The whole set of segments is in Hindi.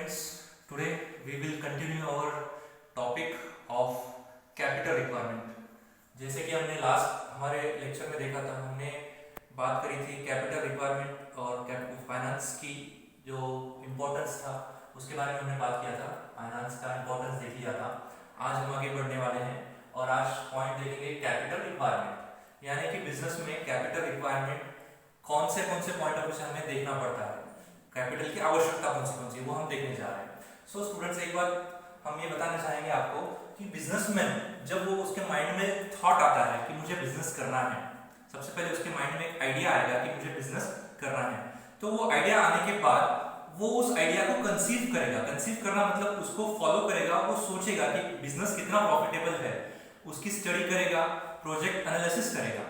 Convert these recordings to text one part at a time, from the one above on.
friends, today we will continue our topic of capital requirement. जैसे कि हमने लास्ट हमारे लेक्चर में देखा था, हमने बात करी थी कैपिटल रिक्वायरमेंट और फाइनेंस की जो इम्पोर्टेंस था उसके बारे में हमने बात किया था। फाइनेंस का इम्पोर्टेंस देख लिया था। आज हम आगे बढ़ने वाले हैं और आज पॉइंट देखेंगे कैपिटल रिक्वायरमेंट, यानी कि बिजनेस में कैपिटल रिक्वायरमेंट कौन से पॉइंट ऑफ व्यू से हमें देखना पड़ता है, कैपिटल की आवश्यकता कौन सी वो हम देखने जा रहे हैं। सो स्टूडेंट्स, एक बार हम ये बताना चाहेंगे आपको कि बिजनेसमैन जब वो उसके माइंड में थॉट आता है कि मुझे बिजनेस करना है, सबसे पहले उसके माइंड में एक आइडिया आएगा कि मुझे बिजनेस करना है। तो वो आइडिया आने के बाद वो उस आइडिया को कंसीव करेगा। कंसीव करना मतलब उसको फॉलो करेगा, वो सोचेगा कि बिजनेस कितना प्रॉफिटेबल है, उसकी स्टडी करेगा, प्रोजेक्ट एनालिसिस करेगा।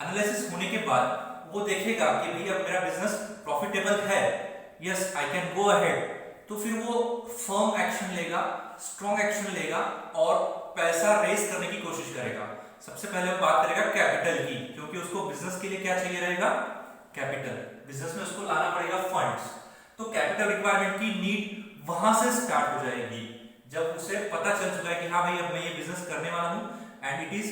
एनालिसिस होने के बाद वो देखेगा कि भैया मेरा बिजनेस प्रॉफिटेबल है, yes I can go ahead. तो फिर वो फर्म एक्शन लेगा, स्ट्रॉन्ग एक्शन लेगा और पैसा रेज करने की कोशिश करेगा। सबसे पहले वो बात करेगा कैपिटल की, क्योंकि उसको बिजनेस के लिए क्या चाहिए रहेगा, कैपिटल। बिजनेस में उसको लाना पड़ेगा फंड्स। तो कैपिटल रिक्वायरमेंट की नीड वहां से स्टार्ट हो जाएगी जब उसे पता चल चुका है कि हाँ भाई अब मैं ये बिजनेस करने वाला हूं and it is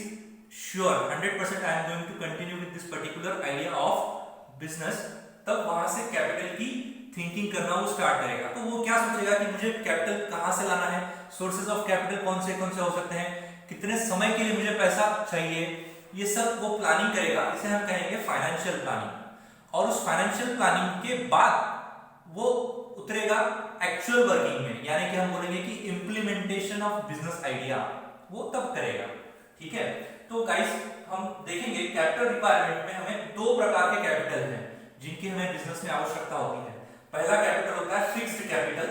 sure 100% I am going to continue with this particular idea of business. तब वहां से कैपिटल की थिंकिंग करना वो स्टार्ट करेगा। तो वो क्या सोचेगा कि मुझे कैपिटल कहां से लाना है, सोर्सेज ऑफ कैपिटल कौन से हो सकते हैं, कितने समय के लिए मुझे पैसा चाहिए, ये सब वो प्लानिंग करेगा। इसे हम कहेंगे फाइनेंशियल प्लानिंग। और उस फाइनेंशियल प्लानिंग के बाद वो उतरेगा एक्चुअल वर्किंग में, यानी कि हम बोलेंगे कि इंप्लीमेंटेशन ऑफ बिजनेस आइडिया वो तब करेगा। ठीक है, तो गाइस हम देखेंगे कैपिटल रिक्वायरमेंट में हमें दो प्रकार के कैपिटल हैं जिनकी हमें बिजनेस में आवश्यकता होती है। पहला कैपिटल होता है फिक्स्ड कैपिटल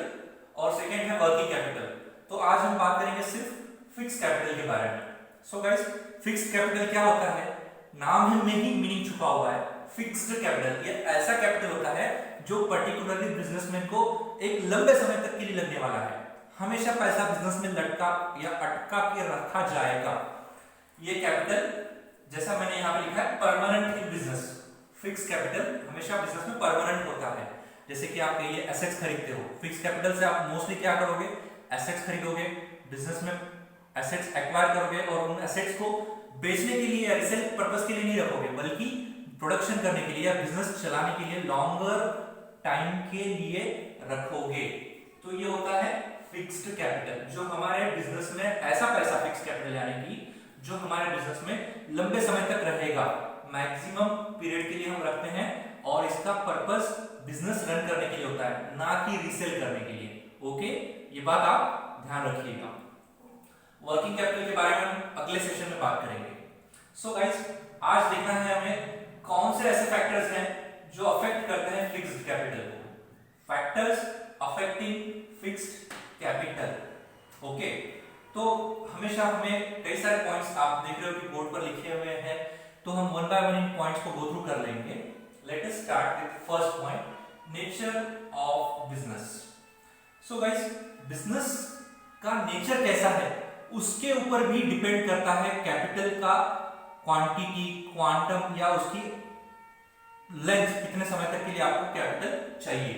और सेकंड है वर्किंग कैपिटल। तो आज हम बात करेंगे सिर्फ फिक्स्ड कैपिटल के बारे में। सो गाइस, फिक्स्ड कैपिटल क्या होता है, नाम में ही मीनिंग छुपा हुआ है। फिक्स्ड कैपिटल ये ऐसा कैपिटल होता है जो पर्टिकुलरली बिजनेसमैन को एक लंबे समय तक के लिए लगने वाला है। हमेशा पैसा बिजनेस में लटका या अटका के रखा जाएगा। ये कैपिटल, जैसा मैंने यहाँ पे लिखा है, permanent in business. Fix capital हमेशा बिजनेस में परमानेंट होता है। जैसे कि आप कहिए एसेट्स खरीदते हो, फिक्स कैपिटल से आप मोस्टली क्या करोगे, एसेट्स खरीदोगे, बिजनेस में एसेट्स एक्वायर करोगे और उन एसेट्स को बेचने के लिए या रीसेल पर्पस के लिए नहीं रखोगे, बल्कि प्रोडक्शन करने के लिए या बिजनेस चलाने के लिए लॉन्गर टाइम के लिए रखोगे। तो ये होता है फिक्स्ड कैपिटल, जो हमारे बिजनेस में ऐसा पैसा, फिक्स्ड कैपिटल यानी कि जो हमारे बिजनेस में लंबे समय तक रहेगा, मैक्सिमम पीरियड के लिए हम रखते हैं और इसका पर्पस बिजनेस रन करने के लिए होता है, ना कि रीसेल करने के लिए। ओके, ये बात आप ध्यान रखिएगा। वर्किंग कैपिटल के बारे में हम अगले सेशन में बात करेंगे। सो गाइस, आज देखना है हमें कौन से ऐसे फैक्टर्स हैं जो अफेक्ट करते हैं फिक्स्ड कैपिटल को। Factors affecting fixed capital. Okay, तो हमेशा हमें कई सारे पॉइंट्स आप देख रहे हो कि बोर्ड पर लिखे हुए हैं, तो हम one by one in points को गो थ्रू कर लेंगे। Let us start with first point, nature of business. So guys, business का नेचर कैसा है उसके ऊपर भी डिपेंड करता है कैपिटल का क्वांटिटी, क्वांटम या उसकी लेंथ, कितने समय तक के लिए आपको कैपिटल चाहिए।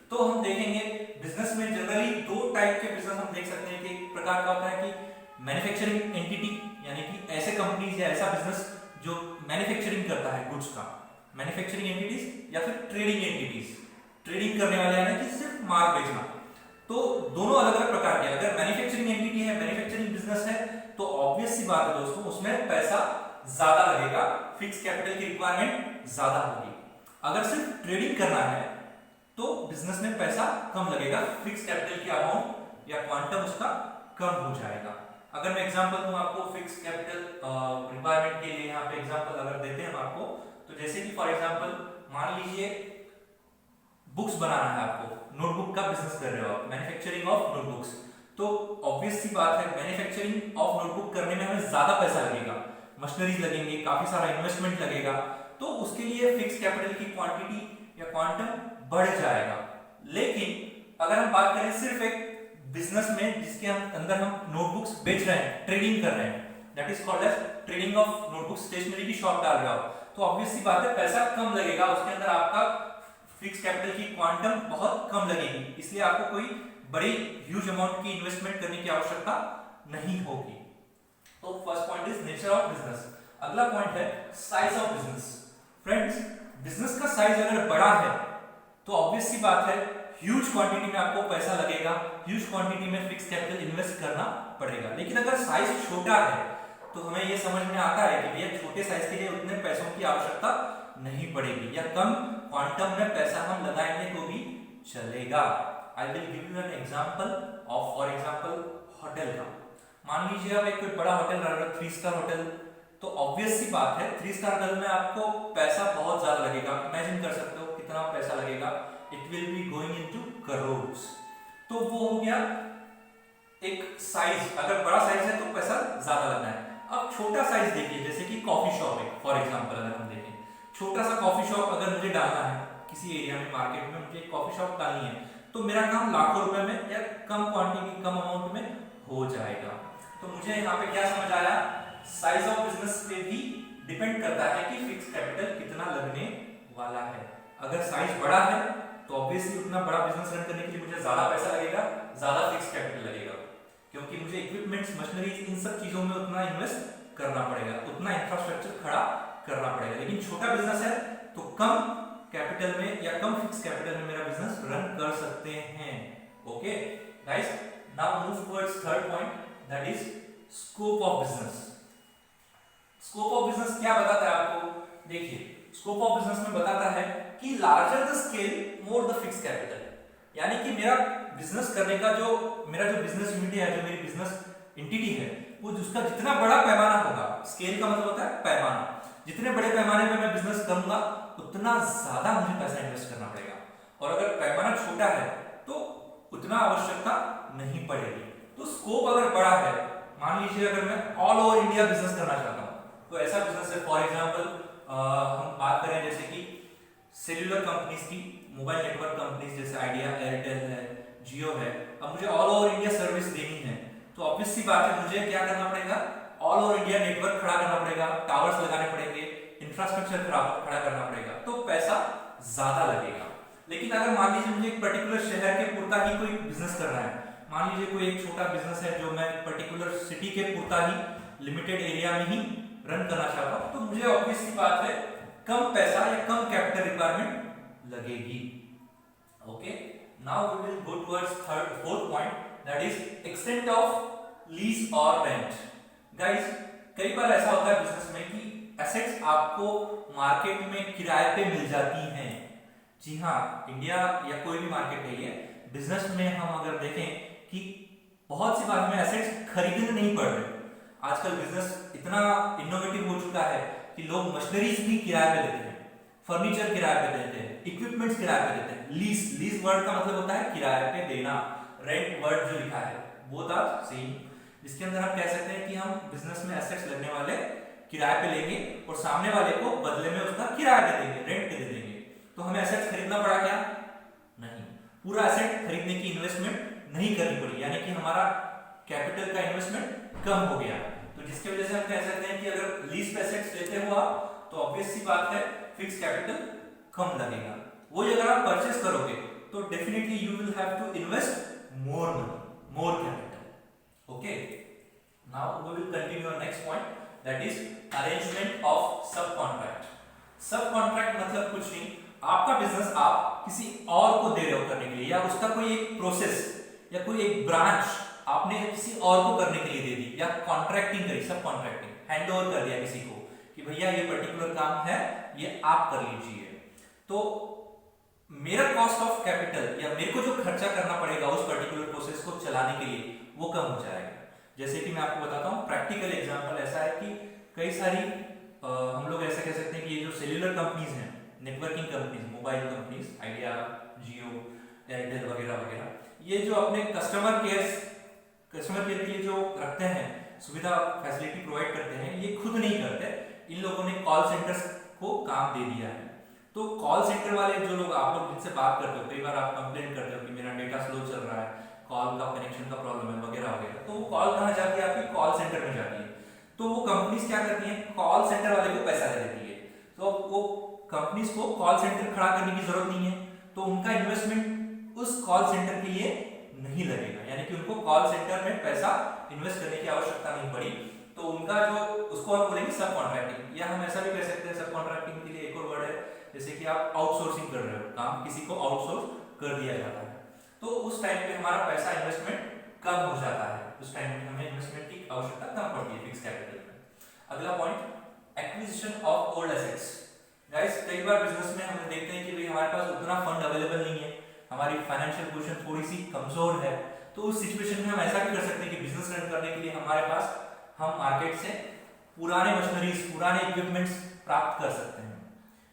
तो हम देखेंगे बिजनेस में जनरली दो टाइप के बिजनेस हम देख सकते हैं कि एक प्रकार का होता है कि मैन्युफैक्चरिंग एंटिटी, यानी कि ऐसे कंपनीज या ऐसा बिजनेस जो मैन्युफैक्चरिंग करता है गुड्स का, मैन्युफैक्चरिंग एंटिटीज, या फिर ट्रेडिंग एंटिटीज, ट्रेडिंग करने वाले यानी कि सिर्फ माल बेचना। तो दोनों अलग अलग प्रकार के। अगर मैन्युफैक्चरिंग एंटिटी है, मैन्युफैक्चरिंग बिजनेस है, तो ऑब्वियस सी बात है दोस्तों, उसमें पैसा ज्यादा लगेगा, फिक्स कैपिटल की रिक्वायरमेंट ज्यादा होगी। अगर सिर्फ ट्रेडिंग करना है तो बिजनेस में पैसा कम लगेगा, फिक्स कैपिटल की अमाउंट या क्वांटम उसका कम हो जाएगा। अगर मैं एग्जांपल दूं आपको फिक्स कैपिटल रिक्वायरमेंट के लिए, यहाँ पे एग्जांपल अगर देते हैं हम आपको, तो जैसे कि फॉर एग्जांपल मान लीजिए बुक्स बनाना है आपको, नोटबुक का बिजनेस कर रहे हो आप, मैन्युफैक्चरिंग ऑफ नोटबुक्स, तो ऑब्वियस सी बात है मैन्युफैक्चरिंग ऑफ नोटबुक करने में हमें ज्यादा पैसा लगेगा, मशीनरीज लगेंगे, काफी सारा इन्वेस्टमेंट लगेगा। तो उसके लिए फिक्स कैपिटल की क्वांटिटी या क्वांटम बढ़ जाएगा। लेकिन अगर हम बात करें सिर्फ एक बिजनेस में जिसके अंदर हम नोटबुक्स बेच रहे हैं, ट्रेडिंग कर रहे हैं, that is called as trading of notebook, stationery की शॉप डाल रहे हो, तो ऑब्वियस सी बात है पैसा कम लगेगा, उसके अंदर आपका फिक्स कैपिटल की क्वांटम बहुत कम लगेगी, इसलिए आपको कोई बड़ी ह्यूज अमाउंट की इन्वेस्टमेंट करने की आवश्यकता नहीं होगी। तो first point is nature of business. अगला पॉइंट है size of business. Friends, business का साइज अगर बड़ा है तो ऑब्वियस सी बात है ह्यूज क्वांटिटी में आपको पैसा लगेगा, ह्यूज क्वांटिटी में फिक्स कैपिटल इन्वेस्ट करना पड़ेगा। लेकिन अगर साइज छोटा है तो हमें यह समझ में आता है कि भैया छोटे साइज के लिए उतने पैसों की आवश्यकता नहीं पड़ेगी, या कम क्वांटम में पैसा हम लगाएंगे तो भी चलेगा। I will give you an example of, for example hotel का। मान लीजिए आप एक कोई बड़ा होटल रह रहे हो, 3 स्टार होटल, तो ऑब्वियस सी बात है 3 स्टार होटल में आपको पैसा बहुत ज्यादा लगेगा। इमेजिन कर सकते हो कितना पैसा लगेगा, it will be going into crore. तो वो हो गया एक साइज, अगर बड़ा साइज है तो पैसा ज्यादा लगना है। अब छोटा साइज देखिए, जैसे कि कॉफी शॉप है फॉर एग्जांपल, अगर हम देखें छोटा सा कॉफी शॉप अगर मुझे डालना है किसी एरिया में, मार्केट में मुझे एक कॉफी शॉप डालनी है, तो मेरा काम लाखों रुपए में या कम क्वांटिटी कम अमाउंट में हो जाएगा। तो मुझे यहाँ पे क्या समझ आया, साइज ऑफ बिजनेस पे भी डिपेंड करता है कि फिक्स कैपिटल कितना लगने वाला है। अगर साइज बड़ा है तो ऑब्वियसली उतना बड़ा बिजनेस रन करने के लिए मुझे ज्यादा पैसा लगेगा, ज्यादा फिक्स कैपिटल लगेगा, क्योंकि मुझे इक्विपमेंट्स, मशीनरीज, इन सब चीजों में उतना इन्वेस्ट करना पड़ेगा, उतना इंफ्रास्ट्रक्चर खड़ा करना पड़ेगा। लेकिन छोटा बिजनेस है तो कम कैपिटल में या कम फिक्स कैपिटल में मेरा बिजनेस रन कर सकते हैं। Okay guys, now move towards third point, that is scope of business. Scope of business क्या बताता है आपको? देखिए, स्कोप ऑफ बिजनेस में बताता है कि larger the scale more the fix capital, यानी कि मेरा बिजनेस करने का जो मेरा जो बिजनेस यूनिट है, जो मेरी बिजनेस एंटिटी है, वो जिसका जितना बड़ा पैमाना होगा, स्केल का मतलब होता है पैमाना, जितने बड़े पैमाने पे मैं बिजनेस करूंगा उतना ज्यादा मुझे पैसा इन्वेस्ट करना पड़ेगा। और अगर पैमाना छोटा है तो उतना आवश्यकता नहीं पड़ेगी। तो स्कोप अगर बड़ा है, मान लीजिए अगर मैं ऑल ओवर इंडिया बिजनेस करना चाहता हूं, तो ऐसा बिजनेस है, फॉर एग्जांपल हम बात करें जैसे कि सेल्यूलर कंपनीज की, मोबाइल नेटवर्क कंपनीज जैसे आइडिया, एयरटेल है, जियो है। अब मुझे ऑल ओवर इंडिया सर्विस देनी है, तो ऑब्वियस सी बात है मुझे क्या करना पड़ेगा, ऑल ओवर इंडिया नेटवर्क खड़ा करना पड़ेगा, टावर्स लगाने पड़ेंगे, इंफ्रास्ट्रक्चर खड़ा करना पड़ेगा, तो पैसा ज्यादा लगेगा। लेकिन अगर मान लीजिए मुझे एक पर्टिकुलर शहर के पुरता ही कोई बिजनेस करना है, मान लीजिए कोई एक छोटा बिजनेस है जो मैं पर्टिकुलर सिटी के पुरता ही लिमिटेड एरिया में ही रन करना चाहता हूं, तो मुझे ऑब्वियस सी बात है कम पैसा या कम कैपिटल रिक्वायरमेंट लगेगी। Okay, now we will go towards fourth point, that is extent of lease और रेंट। गाइस, कई बार ऐसा होता है बिजनेस में कि एसेट्स आपको मार्केट में किराए पे मिल जाती हैं। जी हाँ, इंडिया या कोई भी मार्केट है, ये बिजनेस में हम अगर देखें कि बहुत सी बार में एसेट्स खरीदने नहीं पड़ रहे। आजकल बिजनेस इतना इनोवेटिव हो चुका है कि लोग मशीनरीज भी किराए पे देते हैं, फर्नीचर किराए पे देते हैं, इक्विपमेंट्स किराए पे देते हैं। लीज वर्ड का मतलब होता है किराए पे देना, रेंट वर्ड जो लिखा है बोथ आर सेम, जिसके अंदर हम कह सकते हैं कि हम बिजनेस में एसेट्स लगने वाले किराए पे लेंगे और सामने वाले को बदले में उसका किराया दे देंगे, रेंट पे दे देंगे। तो हमें एसेट्स खरीदना पड़ा क्या? नहीं, पूरा एसेट खरीदने की इन्वेस्टमेंट नहीं करनी पड़ी, यानी कि हमारा कैपिटल का इन्वेस्टमेंट कम हो गया। तो जिसकी वजह से हम कह सकते हैं कि अगर लीज पे एसेट्स लेते हो आप, तो ऑब्वियस सी बात है फिक्स कैपिटल कम लगेगा। वही अगर आप परचेस करोगे तो definitely you will have to invest more money, more capital. Okay, now we will continue our next point, that is arrangement of sub contract. Sub contract मतलब कुछ नहीं, आपका बिजनेस आप किसी और को दे रहे हो करने के लिए, या उसका कोई एक प्रोसेस या कोई एक ब्रांच आपने किसी और को करने के लिए दे दी, या कॉन्ट्रैक्टिंग करी, सब कॉन्ट्रैक्टिंग हैंड ओवर कर दिया किसी को कि भैया ये पर्टिकुलर काम है, ये आप कर लीजिए। तो मेरा कॉस्ट ऑफ कैपिटल या मेरे को जो खर्चा करना पड़ेगा उस पर्टिकुलर प्रोसेस को चलाने के लिए, वो कम हो जाएगा। जैसे कि मैं आपको बताता हूँ, प्रैक्टिकल एग्जांपल ऐसा है कि कई सारी हम लोग ऐसा कह सकते हैं कि ये जो सेल्यूलर कंपनीज हैं, networking companies, mobile companies, Idea, Jio, Airtel वगैरह वगैरह, ये जो अपने कस्टमर केयर के लिए जो रखते हैं सुविधा, फैसिलिटी प्रोवाइड करते हैं, ये खुद नहीं करते, इन लोगों ने कॉल सेंटर्स को काम दे दिया है। तो कॉल सेंटर वाले जो लोग, आप लोग जिनसे बात करते हो, कई बार आप कंप्लेंट करते हो कि मेरा डेटा स्लो चल रहा है, कॉल का कनेक्शन का प्रॉब्लम है वगैरह वगैरह, तो वो कॉल कहाँ जाती है? आपकी कॉल सेंटर में जाती है। तो वो कंपनीज क्या करती हैं? कॉल सेंटर वाले को पैसा दे देती है। तो वो कंपनीज को कॉल सेंटर खड़ा करने की जरूरत नहीं है, तो उनका इन्वेस्टमेंट उस कॉल सेंटर के लिए नहीं कॉल सेंटर में पैसा इन्वेस्ट करने की आवश्यकता नहीं पड़ी। तो उनका जो उसको हम बोलेंगे सब कॉन्ट्रैक्टिंग, या हम ऐसा भी कह सकते हैं सब कॉन्ट्रैक्टिंग के लिए एक और वर्ड है, जैसे कि आप आउटसोर्सिंग कर रहे हो, काम किसी को आउटसोर्स कर दिया जाता है। तो उस टाइम पे हमारा पैसा इन्वेस्टमेंट कम हो जाता है, उस टाइम पे हमें इन्वेस्टमेंट की आवश्यकता कम पड़ती है फिक्स कैपिटल में। अगला point, acquisition of old assets. Guys कई बार बिजनेस में हम देखते हैं कि भाई हमारे पास उतना फंड अवेलेबल नहीं है, हमारी फाइनेंशियल पोजीशन थोड़ी सी कमजोर है, तो उस सिचुएशन में हम ऐसा भी कर सकते हैं कि बिजनेस रन करने के लिए हमारे पास हम मार्केट से पुराने मशीनरीज, पुराने इक्विपमेंट्स प्राप्त कर सकते हैं,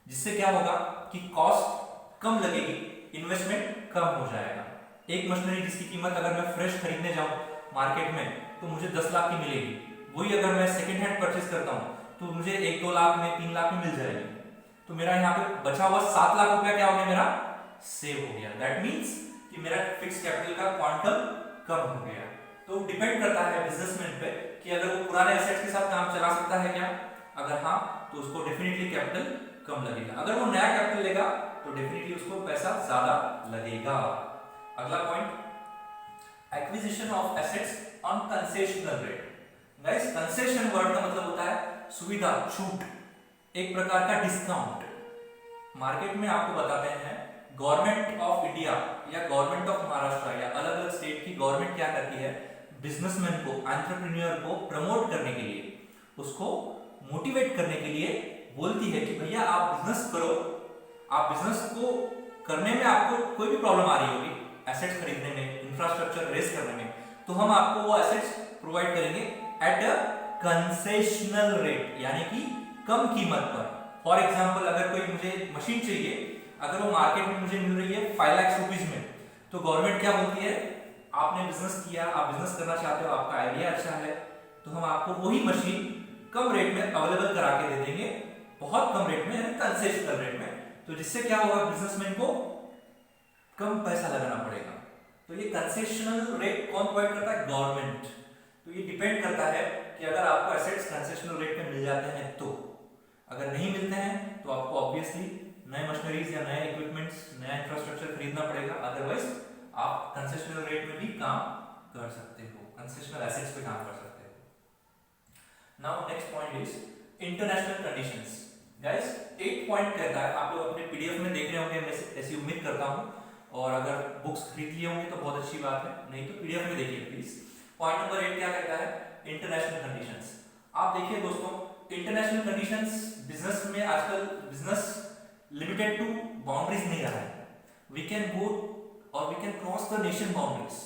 जिससे क्या होगा कि कॉस्ट कम लगेगी, इन्वेस्टमेंट कम हो जाएगा। एक मशीनरी जिसकी कीमत अगर मैं फ्रेश खरीदने जाऊं मार्केट में तो मुझे 10 लाख की मिलेगी, वही अगर मैं सेकंड हैंड परचेज करता हूं तो मुझे 1-2 लाख में, 3 लाख में मिल जाएगी। तो मेरा यहाँ पे बचा हुआ 7 लाख रुपया क्या हो गया, मेरा सेव हो गया। दैट मीन्स कि मेरा फिक्स कैपिटल का क्वांटम कम हो गया। तो डिपेंड करता है बिजनेसमैन पे कि अगर वो पुराने एसेट्स के साथ काम चला सकता है क्या, अगर हाँ तो उसको डेफिनेटली कैपिटल कम लगेगा, अगर वो नया कैपिटल लेगा तो डेफिनेटली उसको पैसा ज्यादा लगेगा। अगला point, acquisition of assets on concessional rate. Guys concession word का मतलब होता है सुविधा, छूट, एक प्रकार का डिस्काउंट। मार्केट में आपको बताते हैं गवर्नमेंट ऑफ इंडिया या गवर्नमेंट ऑफ महाराष्ट्र या अलग अलग स्टेट की गवर्नमेंट क्या करती है, बिजनेसमैन को, एंटरप्रेन्योर को प्रमोट करने के लिए, उसको मोटिवेट करने के लिए बोलती है कि भैया आप बिजनेस करो, आप बिजनेस को करने में आपको कोई भी प्रॉब्लम आ रही होगी, एसेट्स खरीदने में, इंफ्रास्ट्रक्चर रेस करने में, तो हम आपको वो एसेट्स प्रोवाइड करेंगे एट अ कंसेशनल रेट, यानी कि कम कीमत पर। फॉर एग्जांपल अगर कोई मुझे मशीन चाहिए, अगर वो मार्केट में मुझे मिल रही है 5 लाख रुपीस में, तो गवर्नमेंट क्या बोलती है, आपने बिजनेस किया, आप बिजनेस करना चाहते हो, आपका आइडिया अच्छा है, तो हम आपको वही मशीन कम रेट में अवेलेबल करा के दे देंगे, बहुत कम रेट में, यानी कंसेशनल रेट में। तो जिससे क्या होगा, बिजनेसमैन को कम पैसा लगाना पड़ेगा। तो ये कंसेशनल रेट कौन प्रोवाइड करता है, गवर्नमेंट। तो ये डिपेंड करता है कि अगर आपको एसेट्स कंसेशनल रेट में मिल जाते हैं तो, अगर नहीं मिलते हैं तो आपको ऑब्वियसली नए मशीनरीज या नए इक्विपमेंट्स, नया इंफ्रास्ट्रक्चर खरीदना पड़ेगा, अदरवाइज आप कंसेशनल रेट में भी काम कर सकते हो, कंसेशनल एसेट्स पे काम कर सकते हो। Now next point is international conditions. Guys 8 point कहता है, आप लोग अपने पीडीएफ में देख रहे होंगे, मैं ऐसी उम्मीद करता हूं, और अगर बुक्स खरीद लिए होंगे तो बहुत अच्छी बात है, नहीं तो पीडीएफ में देखिए प्लीज। पॉइंट नंबर 8 क्या कहता है, इंटरनेशनल कंडीशंस। आप देखिए दोस्तों, इंटरनेशनल कंडीशंस बिजनेस में आजकल बिजनेस लिमिटेड टू बाउंड्रीज नहीं रहा है, वी कैन गो और we can cross the nation boundaries.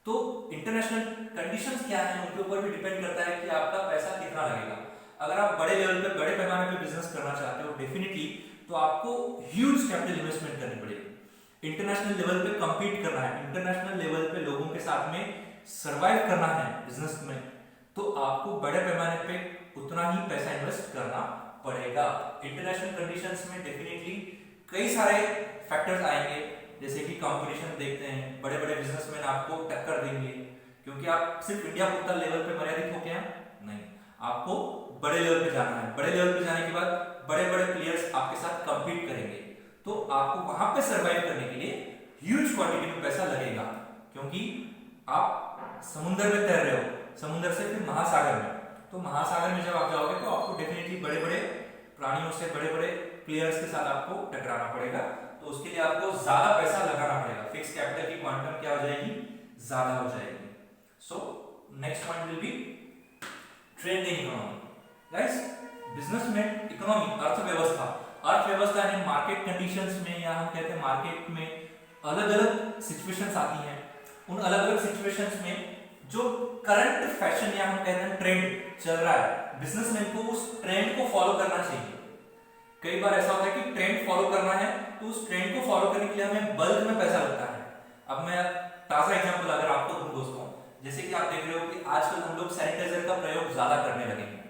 तो इंटरनेशनल कंडीशंस क्या है, उनके ऊपर भी डिपेंड करता है कि आपका पैसा कितना लगेगा। अगर आप बड़े लेवल पे, बड़े पैमाने पे बिजनेस करना चाहते हो डेफिनेटली, तो आपको ह्यूज कैपिटल इन्वेस्टमेंट करनी पड़ेगी। इंटरनेशनल लेवल पे compete करना है, इंटरनेशनल लेवल पे लोगों के साथ में सर्वाइव करना है बिजनेस में, तो आपको बड़े पैमाने पे उतना ही पैसा इन्वेस्ट करना पड़ेगा। इंटरनेशनल कंडीशंस में डेफिनेटली कई सारे फैक्टर्स आएंगे, जैसे कि कंपटीशन देखते हैं, बड़े बड़े बिजनेसमैन आपको टक्कर देंगे, क्योंकि आप सिर्फ इंडिया पुरता लेवल पे मर्यादित हो गया नहीं, आपको बड़े लेवल पे जाना है। बड़े लेवल पे जाने के बाद बड़े बड़े प्लेयर्स आपके साथ कंपीट करेंगे, तो आपको वहां पे सर्वाइव करने के लिए ह्यूज क्वांटिटी में पैसा लगेगा, क्योंकि आप समुद्र में तैर रहे हो, समुद्र से फिर महासागर में, तो महासागर में जब आप जाओगे तो आपको डेफिनेटली बड़े बड़े प्राणियों से, बड़े बड़े प्लेयर्स के साथ आपको टकराना पड़ेगा, तो उसके लिए आपको ज्यादा पैसा लगाना पड़ेगा, फिक्स कैपिटल की क्वांटम क्या हो जाएगी, ज्यादा हो जाएगी। So next point will be trending economy. Guys business में इकोनॉमी, अर्थव्यवस्था, अर्थव्यवस्था यानी मार्केट कंडीशंस में, या हम कहते हैं मार्केट में अलग अलग सिचुएशंस आती हैं, उन अलग अलग सिचुएशंस में जो करंट फैशन या हम कहते हैं ट्रेंड चल रहा है, बिजनेसमैन को उस ट्रेंड को फॉलो करना चाहिए। कई बार ऐसा होता है कि ट्रेंड फॉलो करना है, तो उस ट्रेंड को फॉलो करने के लिए हमें बल्क में पैसा लगता है। अब मैं ताजा एग्जांपल अगर आपको दूं दोस्तों, जैसे कि आप देख रहे हो कि आजकल हम लोग सैनिटाइजर का प्रयोग ज्यादा करने लगे हैं।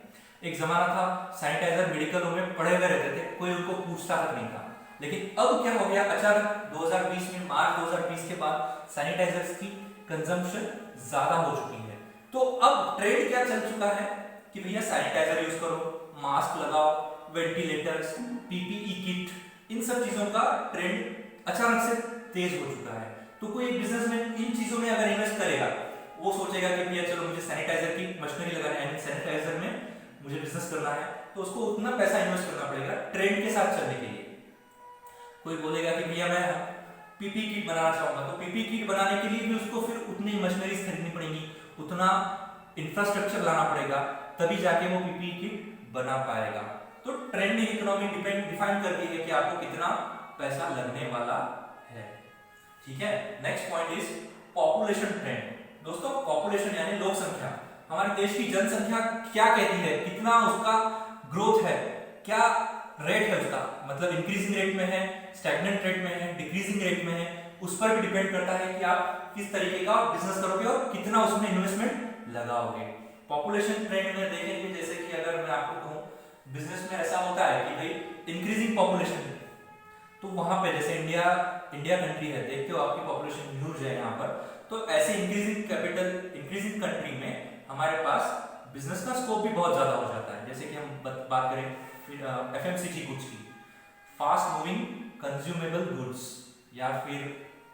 एक जमाना था सैनिटाइजर मेडिकल में पड़े हुए रहते थे, कोई उनको पूछता तक नहीं था, लेकिन अब क्या हो गया, अचानक 2020 में, मार्च 2020 के बाद सैनिटाइजर्स की कंजम्पशन ज्यादा हो चुकी है। तो अब ट्रेंड क्या चल चुका है कि भैया सैनिटाइजर यूज करो, मास्क लगाओ, वेंटिलेटर्स, पीपीई किट, इन सब चीजों का ट्रेंड अचानक से तेज हो चुका है। तो कोई एक बिजनेसमैन इन चीजों में अगर इन्वेस्ट करेगा वो सोचेगा कि भैया चलो मुझे सैनिटाइजर की मशीनरी लगानी है, सैनिटाइजर में मुझे बिजनेस करना है, तो उसको उतना पैसा इन्वेस्ट करना पड़ेगा ट्रेंड के साथ चलने के लिए। कोई बोलेगा कि भैया मैं पीपी किट बनाना चाहूंगा, तो पीपी किट बनाने के लिए भी उसको फिर उतनी मशीनरीज खरीदनी पड़ेगी, उतना इंफ्रास्ट्रक्चर लाना पड़ेगा, तभी जाके वो पीपी किट बना पाएगा। तो ट्रेंडिंग इकोनॉमी डिफाइन करती है कि आपको कितना पैसा लगने वाला है। ठीक है, next point is population trend. दोस्तों पॉपुलेशन यानी लोक संख्या, हमारे देश की जनसंख्या क्या कहती है, कितना उसका ग्रोथ है, क्या रेट है उसका, मतलब इंक्रीजिंग रेट में है, स्टैग्नेंट रेट में है, डिक्रीजिंग रेट में है, उस पर भी डिपेंड करता है कि आप किस तरीके का बिजनेस करोगे और कितना उसमें इन्वेस्टमेंट लगाओगे। पॉपुलेशन ट्रेंड में देखेंगे, जैसे कि अगर मैं आपको कहूं बिजनेस में ऐसा होता है कि भाई इंक्रीजिंग पॉपुलेशन, तो वहां पे जैसे इंडिया कंट्री है, देखते हो आपकी पॉपुलेशन ह्यूज है यहाँ पर, तो ऐसे इंक्रीजिंग इंक्रीजिंग कंट्री में हमारे पास बिजनेस का स्कोप भी बहुत ज्यादा हो जाता है। जैसे कि हम बात करें एफएमसीजी गुड्स की, फास्ट मूविंग कंज्यूमेबल गुड्स, या फिर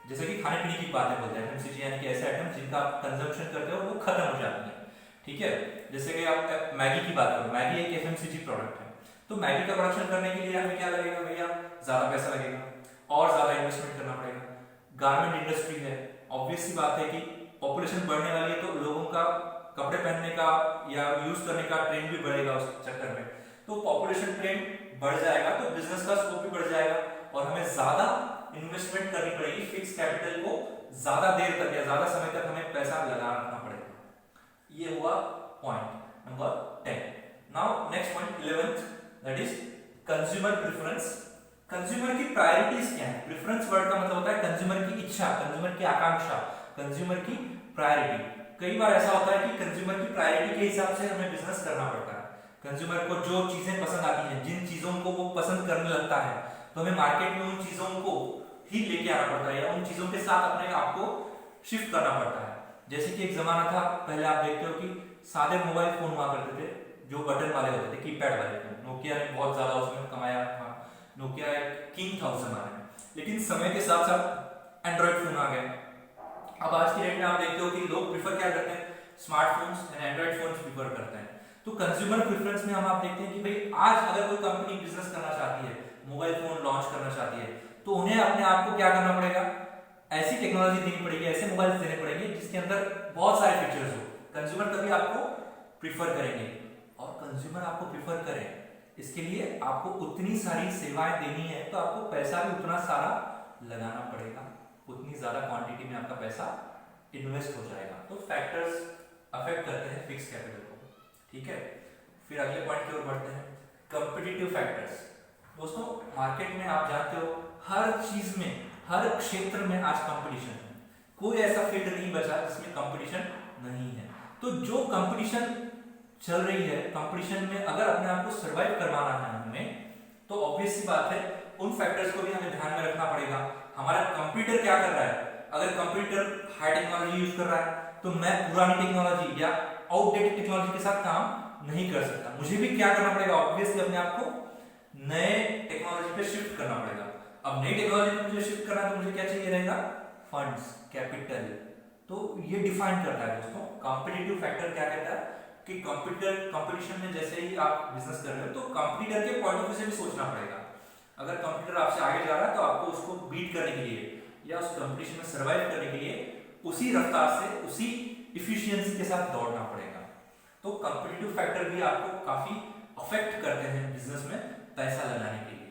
जैसे कि खाने पीने की बातें बोलते हैं, एफएमसीजी यानी कि ऐसे आइटम जिनका आप कंजम्पशन करते हो वो खत्म हो जाती है। ठीक है, जैसे कि आप मैगी की बात करो, मैगी एक एफएमसीजी प्रोडक्ट है, तो मैगी का प्रोडक्शन करने के लिए हमें क्या लगेगा भैया, ज्यादा पैसा लगेगा और ज्यादा इन्वेस्टमेंट करना पड़ेगा। गारमेंट इंडस्ट्री है, ऑब्वियस सी बात है कि पॉपुलेशन बढ़ने वाली है, तो लोगों का कपड़े पहनने का या यूज करने का ट्रेंड भी बढ़ेगा उस चक्कर में, तो पॉपुलेशन ट्रेंड बढ़ जाएगा तो बिजनेस का स्कोप भी बढ़ जाएगा और हमें ज्यादा इन्वेस्टमेंट करनी पड़ेगी, फिक्स कैपिटल को ज्यादा देर तक या ज्यादा समय तक हमें पैसा लगा रखना पड़ेगा। ये हुआ point number 10। Now next point 11th, that is consumer preference. Consumer की प्रायोरिटीज क्या है? प्रेफरेंस वर्ड का मतलब होता है कंज्यूमर की इच्छा, कंज्यूमर की आकांक्षा, कंज्यूमर की प्रायोरिटी। कई बार ऐसा होता है कि कंज्यूमर की प्रायोरिटी के हिसाब से हमें बिजनेस करना पड़ता है। कंज्यूमर को जो चीजें पसंद आती हैं, जिन चीजों को वो पसंद करने लगता है, तो हमें मार्केट में उन चीजों को ही लेके आना पड़ता है या उन चीजों के साथ अपने आप को शिफ्ट करना पड़ता है। जैसे कि एक जमाना था, पहले आप देखते हो कि सादे मोबाइल फोन हुआ करते थे जो बटन वाले होते थे, कीपैड वाले फोन। नोकिया ने बहुत ज्यादा उसमें कमाया था, नोकिया एक किंग था उस जमाने में। लेकिन समय के साथ साथ एंड्रॉइड फोन आ गए। अब आज की डेट में आप देखते हो कि लोग प्रिफर क्या करते हैं, smartphones and Android phones prefer करते हैं। तो कंज्यूमर प्रेफरेंस में हम आप देखते हैं कि भाई आज अगर कोई कंपनी बिजनेस करना चाहती है, मोबाइल फोन लॉन्च करना चाहती है, तो उन्हें अपने आप को क्या करना पड़ेगा, ऐसी टेक्नोलॉजी देनी पड़ेगी, ऐसे मोबाइल देने पड़ेंगे जिसके अंदर बहुत सारे फीचर्स हो। कंज्यूमर तभी आपको प्रिफर करेंगे, और कंज्यूमर आपको प्रिफर करे इसके लिए आपको उतनी सारी सेवाएं देनी है, तो आपको पैसा भी उतना सारा लगाना पड़ेगा, उतनी ज्यादा क्वांटिटी में आपका पैसा इन्वेस्ट हो जाएगा। तो फैक्टर्स अफेक्ट करते हैं फिक्स कैपिटल को। ठीक है, फिर अगले पॉइंट की ओर बढ़ते हैं, कॉम्पिटिटिव फैक्टर्स। दोस्तों मार्केट में आप जानते हो हर चीज में, हर क्षेत्र में आज कंपटीशन है, कोई ऐसा फील्ड नहीं बचा जिसमें कंपटीशन नहीं है। तो जो कंपटीशन चल रही है, कंपटीशन में अगर अपने आप को सर्वाइव करवाना है हमें, तो ऑब्वियस सी बात है उन फैक्टर्स को भी हमें ध्यान में रखना पड़ेगा। हमारा कंप्यूटर क्या कर रहा है, अगर कंप्यूटर हाई टेक्नोलॉजी यूज कर रहा है, तो मैं पुरानी टेक्नोलॉजी या आउटडेटेड टेक्नोलॉजी के साथ काम नहीं कर सकता। मुझे भी क्या करना पड़ेगा, ऑब्वियसली अपने आप को नए टेक्नोलॉजी पे शिफ्ट करना पड़ेगा। अब नई टेक्नोलॉजी पे मुझे शिफ्ट करना है, तो मुझे क्या चाहिए रहेगा, फंड्स, कैपिटल। तो ये डिफाइन करता है दोस्तों कॉम्पिटिटिव फैक्टर क्या कहता है कि कंपटीशन में जैसे ही आप बिजनेस कर रहे हो, तो कंपटीटर के पॉइंट ऑफ व्यू से भी सोचना पड़ेगा। अगर कंपटीटर आपसे आगे जा रहा है, तो आपको उसको बीट करने के लिए या उस कंपटीशन में सर्वाइव करने के लिए उसी रफ्तार से, उसी इफिशियंसी के साथ दौड़ना पड़ेगा। तो कॉम्पिटिटिव फैक्टर भी आपको काफी अफेक्ट करते हैं बिजनेस में पैसा लगाने के लिए।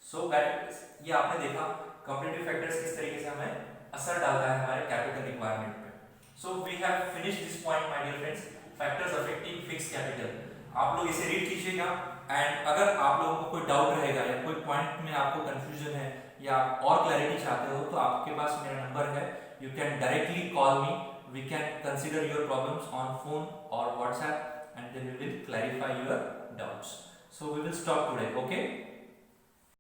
सो गाइस, ये आपने देखा कॉम्पिटिटिव फैक्टर्स किस तरीके से हमें असर डालता है हमारे कैपिटल रिक्वायरमेंट पे। So we have finished this point my dear friends, factors affecting fixed capital. आप लोग इसे रीड कीजिएगा, एंड अगर आप लोगों को कोई डाउट रहेगा या कोई पॉइंट में आपको कंफ्यूजन है या और क्लैरिटी चाहते हो, तो आपके पास मेरा नंबर है, you can directly call me, we can consider your problems on phone और WhatsApp, and then we will clarify your doubts. So we will stop today, okay.